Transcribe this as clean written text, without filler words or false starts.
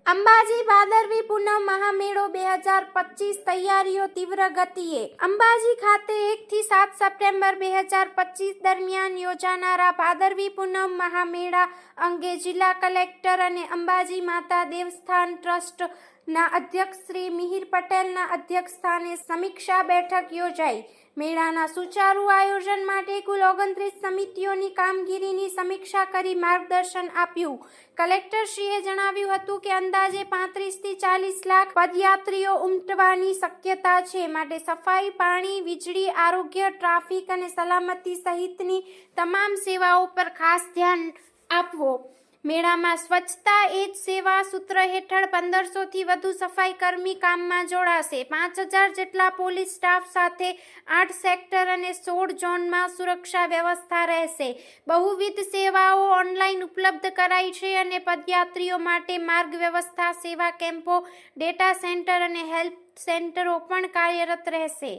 અંબાજી ભાદરવી પૂનમ મહામેળો 2025 તૈયારીઓ તીવ્ર ગતિએ. અંબાજી ખાતે 1 થી 7 સપ્ટેમ્બર 2025 દરમિયાન યોજાનારા ભાદરવી પૂનમ મહામેળા અંગે જિલ્લા કલેક્ટર અને અંબાજી માતા દેવસ્થાન ટ્રસ્ટના અધ્યક્ષ શ્રી મિહિર પટેલના અધ્યક્ષસ્થાને સમીક્ષા બેઠક યોજાઈ. મેળાના સુચારુ આયોજન માટે કુલ 29 સમિતિઓની કામગીરીની સમીક્ષા કરી માર્ગદર્શન આપ્યું. કલેક્ટરશ્રીએ જણાવ્યું હતું કે અંદાજે 35 થી 40 લાખ પદયાત્રીઓ ઉમટવાની શક્યતા છે, માટે સફાઈ, પાણી, વીજળી, આરોગ્ય, ટ્રાફિક અને સલામતી સહિતની તમામ સેવાઓ પર ખાસ ધ્યાન આપવો. મેળામાં સ્વચ્છતા એ જ સેવા સૂત્ર હેઠળ 1500 થી વધુ સફાઈ કર્મી કામમાં જોડાશે. 5000 જેટલા પોલીસ સ્ટાફ સાથે 8 સેક્ટર અને 16 ઝોનમાં સુરક્ષા વ્યવસ્થા રહેશે. બહુવિધ સેવાઓ ઓનલાઈન ઉપલબ્ધ કરાઈ છે અને પદયાત્રીઓ માટે માર્ગ વ્યવસ્થા, સેવા કેમ્પો, ડેટા સેન્ટર અને હેલ્પ સેન્ટરો પણ કાર્યરત રહેશે.